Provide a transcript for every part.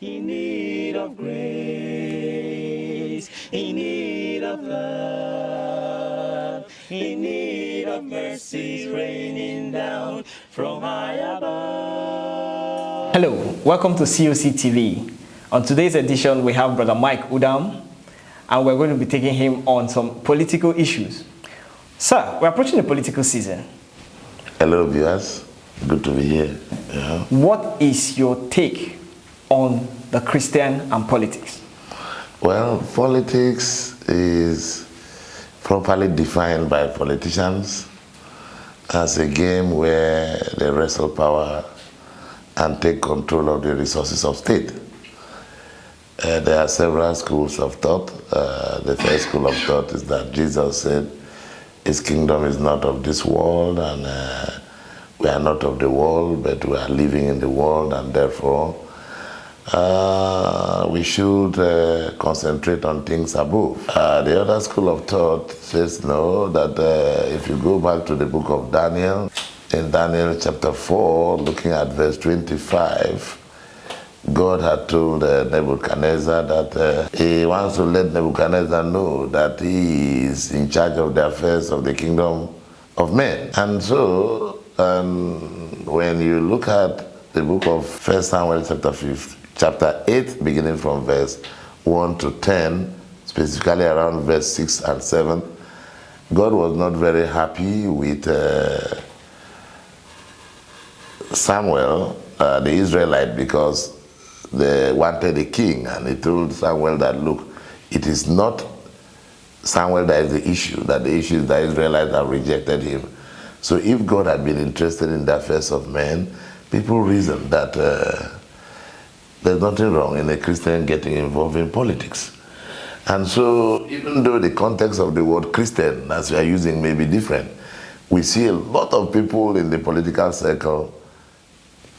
in need of grace, in need of love, in need of mercy raining down from high above. Hello, welcome to COC TV. On today's edition, we have Brother Mike Udam, and we're going to be taking him on some political issues. Sir, we're approaching the political season. Hello, viewers. Good to be here. Yeah. What is your take on the Christian and politics? Well, politics is properly defined by politicians as a game where they wrestle power and take control of the resources of state. There are several schools of thought. The first school of thought is that Jesus said his kingdom is not of this world, and we are not of the world, but we are living in the world, and therefore we should concentrate on things above. The other school of thought says no, that if you go back to the book of Daniel, in Daniel chapter 4, looking at verse 25, God had told Nebuchadnezzar that he wants to let Nebuchadnezzar know that he is in charge of the affairs of the kingdom of men. And so, when you look at the book of 1 Samuel chapter 8, beginning from verse 1 to 10, specifically around verse 6 and 7, God was not very happy with Samuel, the Israelite, because they wanted a king, and he told Samuel that, look, it is not Samuel that is the issue, that the issue is that Israelites have rejected him. So if God had been interested in the affairs of men, people reason that there's nothing wrong in a Christian getting involved in politics. And so even though the context of the word Christian, as we are using, may be different, we see a lot of people in the political circle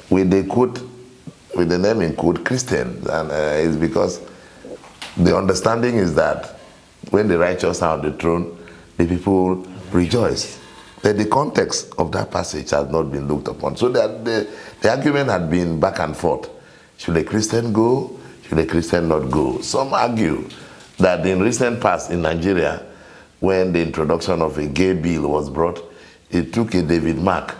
with the name in quote Christian, and it's because the understanding is that when the righteous are on the throne, the people rejoice. But the context of that passage has not been looked upon. So that the argument had been back and forth. Should a Christian go? Should a Christian not go? Some argue that in recent past in Nigeria, when the introduction of a gay bill was brought, it took a David Mark,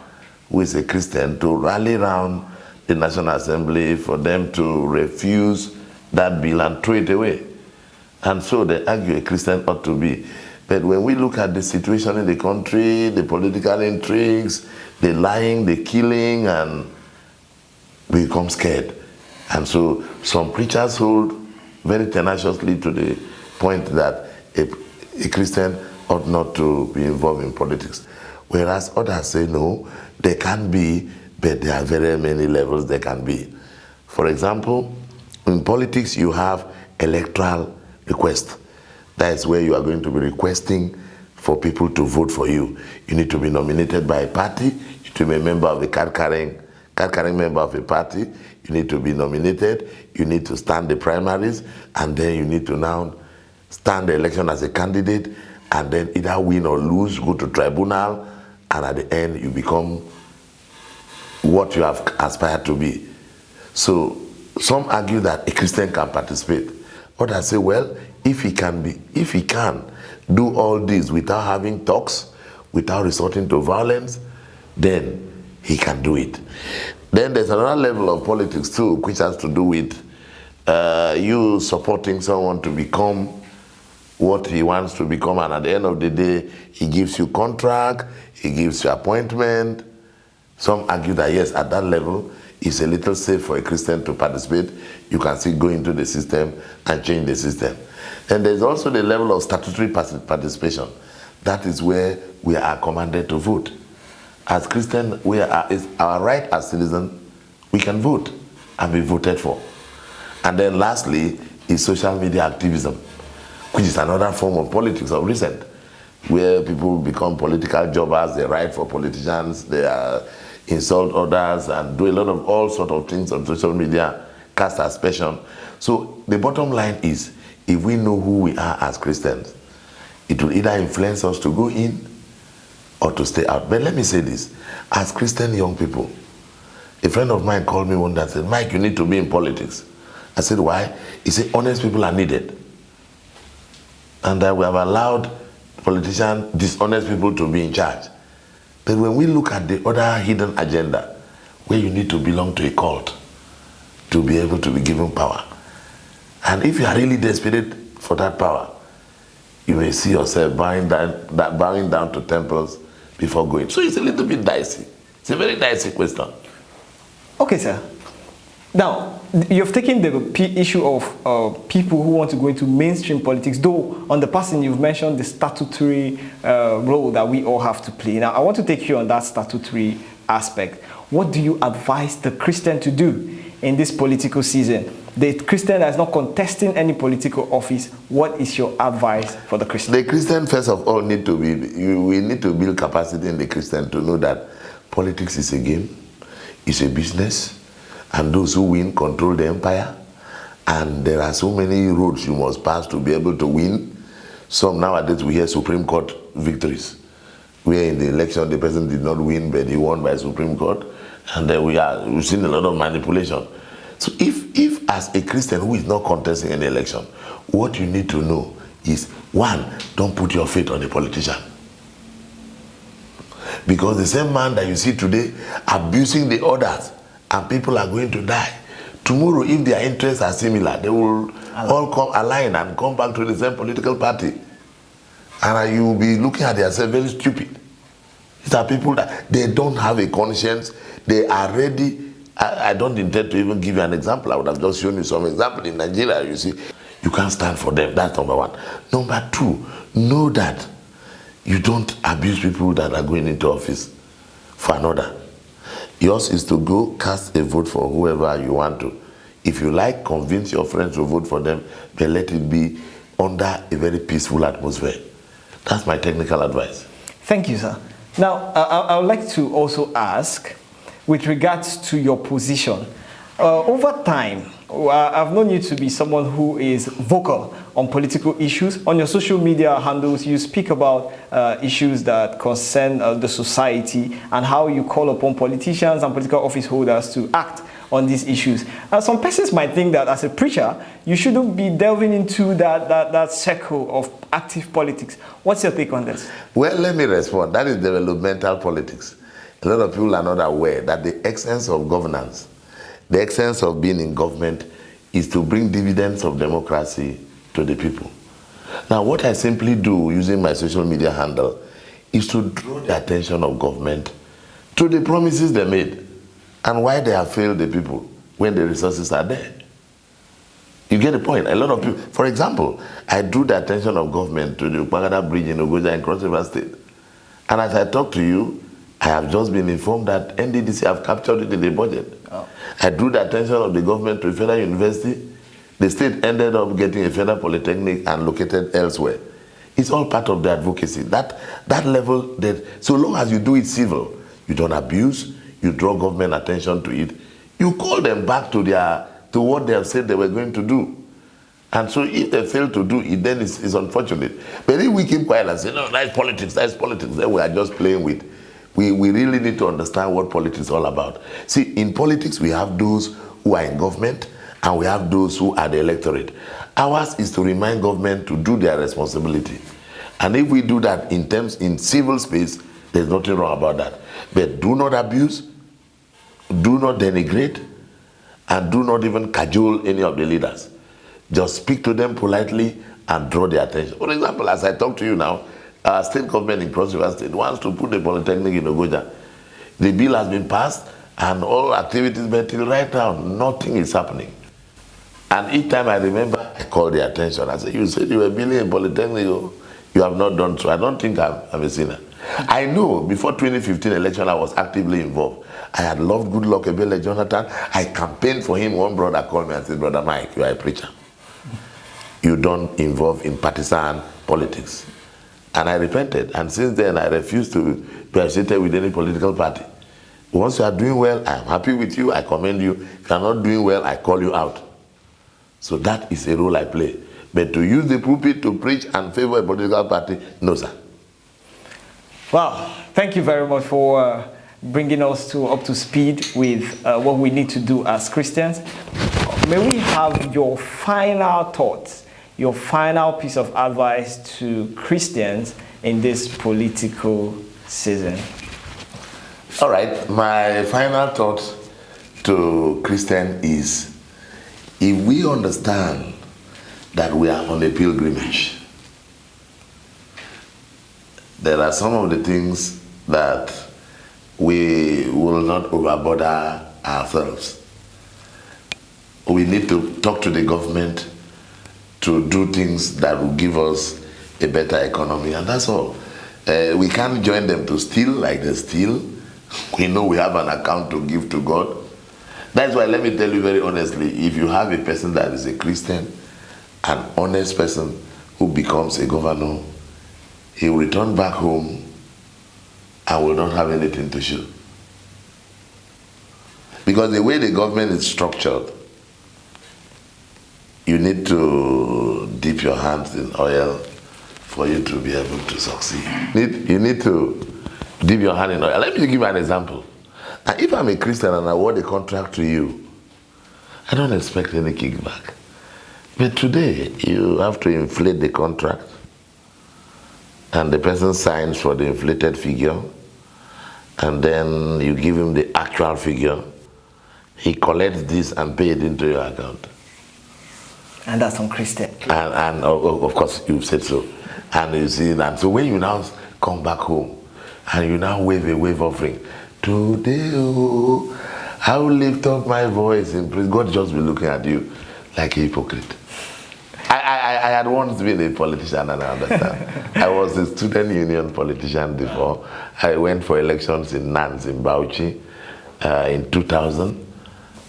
who is a Christian, to rally around the National Assembly for them to refuse that bill and throw it away. And so they argue a Christian ought to be. But when we look at the situation in the country, the political intrigues, the lying, the killing, and we become scared. And so some preachers hold very tenaciously to the point that a Christian ought not to be involved in politics. Whereas others say no, they can be, but there are very many levels they can be. For example, in politics you have electoral request. That is where you are going to be requesting for people to vote for you. You need to be nominated by a party, you need to be a member of the card-carrying member of a party, you need to be nominated, you need to stand the primaries, and then you need to now stand the election as a candidate, and then either win or lose, go to tribunal, and at the end you become what you have aspired to be. So some argue that a Christian can participate. Others say, well, if he can do all this without having talks, without resorting to violence, then he can do it. Then there's another level of politics too, which has to do with you supporting someone to become what he wants to become, and at the end of the day, he gives you contract, he gives you appointment. Some argue that yes, at that level, it's a little safe for a Christian to participate. You can still go into the system and change the system. And there's also the level of statutory participation. That is where we are commanded to vote. As Christians, it's our right as citizens, we can vote and be voted for. And then lastly is social media activism, which is another form of politics of recent, where people become political jobbers, they write for politicians, they insult others and do a lot of all sorts of things on social media, cast aspersion. So the bottom line is, if we know who we are as Christians, it will either influence us to go in or to stay out. But let me say this, as Christian young people, a friend of mine called me one day and said, Mike, you need to be in politics. I said, why? He said, honest people are needed. And that we have allowed politicians, dishonest people to be in charge. But when we look at the other hidden agenda, where you need to belong to a cult to be able to be given power. And if you are really desperate for that power, you may see yourself bowing down to temples before going. So it's a little bit dicey. It's a very dicey question. Okay, sir. Now, you've taken the issue of people who want to go into mainstream politics, though on the passing you've mentioned the statutory role that we all have to play. Now, I want to take you on that statutory aspect. What do you advise the Christian to do in this political season? The Christian that is not contesting any political office, what is your advice for the Christian? The Christian, first of all, we need to build capacity in the Christian to know that politics is a game, it's a business, and those who win control the empire. And there are so many roads you must pass to be able to win. Some nowadays we hear Supreme Court victories, where in the election the person did not win, but he won by Supreme Court. And then we've seen a lot of manipulation. So if as a Christian who is not contesting an election, what you need to know is, one, don't put your faith on a politician. Because the same man that you see today abusing the others, and people are going to die. Tomorrow, if their interests are similar, they will all come align and come back to the same political party. And you will be looking at yourself very stupid. These are people that they don't have a conscience. They are ready. I don't intend to even give you an example. I would have just shown you some example in Nigeria. You see, you can't stand for them. That's number one. Number two, know that you don't abuse people that are going into office for another. Yours is to go cast a vote for whoever you want to. If you like, convince your friends to vote for them, but let it be under a very peaceful atmosphere. That's my technical advice. Thank you, sir. Now, I would like to also ask, with regards to your position, over time, I've known you to be someone who is vocal on political issues. On your social media handles, you speak about issues that concern the society and how you call upon politicians and political office holders to act on these issues. Some persons might think that as a preacher, you shouldn't be delving into that circle of active politics. What's your take on this? Well, let me respond. That is developmental politics. A lot of people are not aware that the essence of governance, the essence of being in government, is to bring dividends of democracy to the people. Now, what I simply do using my social media handle is to draw the attention of government to the promises they made and why they have failed the people when the resources are there. You get the point? A lot of people, for example, I drew the attention of government to the Upagada Bridge in Ogoja in Cross River State. And as I talk to you, I have just been informed that NDDC have captured it in the budget. Oh. I drew the attention of the government to a federal university. The state ended up getting a federal polytechnic and located elsewhere. It's all part of the advocacy. That level, that so long as you do it civil, you don't abuse, you draw government attention to it, you call them back to what they have said they were going to do. And so if they fail to do it, then it's unfortunate. But if we keep quiet and say, no, that's politics, then we are just playing with. We really need to understand what politics is all about. See, in politics, we have those who are in government and we have those who are the electorate. Ours is to remind government to do their responsibility. And if we do that in civil space, there's nothing wrong about that. But do not abuse, do not denigrate, and do not even cajole any of the leaders. Just speak to them politely and draw their attention. For example, as I talk to you now, our state government in Cross River State wants to put a polytechnic in Ogoja. The bill has been passed and all activities, but till right now, nothing is happening. And each time I remember, I call their attention. I say, you said you were building a polytechnic, you have not done so. I don't think I'm a sinner. I know before 2015 election, I was actively involved. I had loved Goodluck Ebele Jonathan. I campaigned for him. One brother called me and said, Brother Mike, you are a preacher. You don't involve in partisan politics. And I repented, and since then I refuse to be associated with any political party. Once you are doing well, I am happy with you, I commend you. If you are not doing well, I call you out. So that is a role I play. But to use the pulpit to preach and favor a political party, no, sir. Well, thank you very much for bringing us up to speed with what we need to do as Christians. may we have your final thoughts, your final piece of advice to Christians in this political season? All right, my final thought to Christian is, if we understand that we are on a pilgrimage, there are some of the things that we will not overburden ourselves. We need to talk to the government to do things that will give us a better economy, and that's all. We can't join them to steal like they steal. We know we have an account to give to God. That's why, let me tell you very honestly, if you have a person that is a Christian, an honest person who becomes a governor, he will return back home and will not have anything to show. Because the way the government is structured, you need to dip your hands in oil for you to be able to succeed. You need to dip your hand in oil. Let me give you an example. And if I'm a Christian and I award a contract to you, I don't expect any kickback. But today, you have to inflate the contract, and the person signs for the inflated figure, and then you give him the actual figure. He collects this and pays it into your account. And that's unchristian. And of course, you've said so. And you see that. So when you now come back home, and you now wave a wave offering, today, oh, I will lift up my voice in praise. God just be looking at you like a hypocrite. I had once been a politician, and I understand. I was a student union politician before. I went for elections in Nans, in Bauchi, in 2000,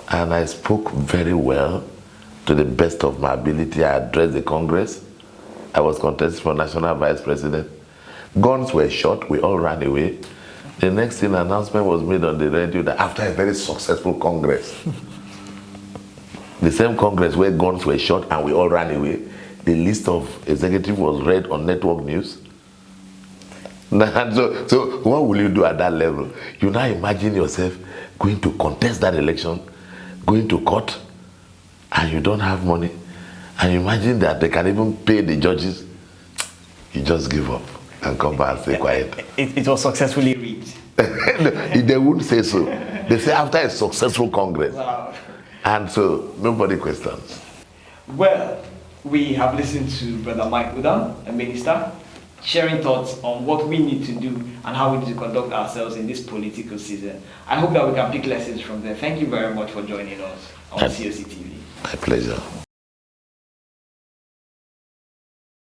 and I spoke very well to the best of my ability. I addressed the Congress. I was contested for national vice president. Guns were shot, we all ran away. The next thing, an announcement was made on the radio that after a very successful Congress, the same Congress where guns were shot and we all ran away, the list of executives was read on network news. So what will you do at that level? You now imagine yourself going to contest that election, going to court, and you don't have money. And you imagine that they can even pay the judges. You just give up and come back and stay quiet. It was successfully rigged. They wouldn't say so. They say after a successful Congress. Wow. And so nobody questions. Well, we have listened to Brother Mike Udam, a minister, sharing thoughts on what we need to do and how we need to conduct ourselves in this political season. I hope that we can pick lessons from there. Thank you very much for joining us on COC TV. My pleasure.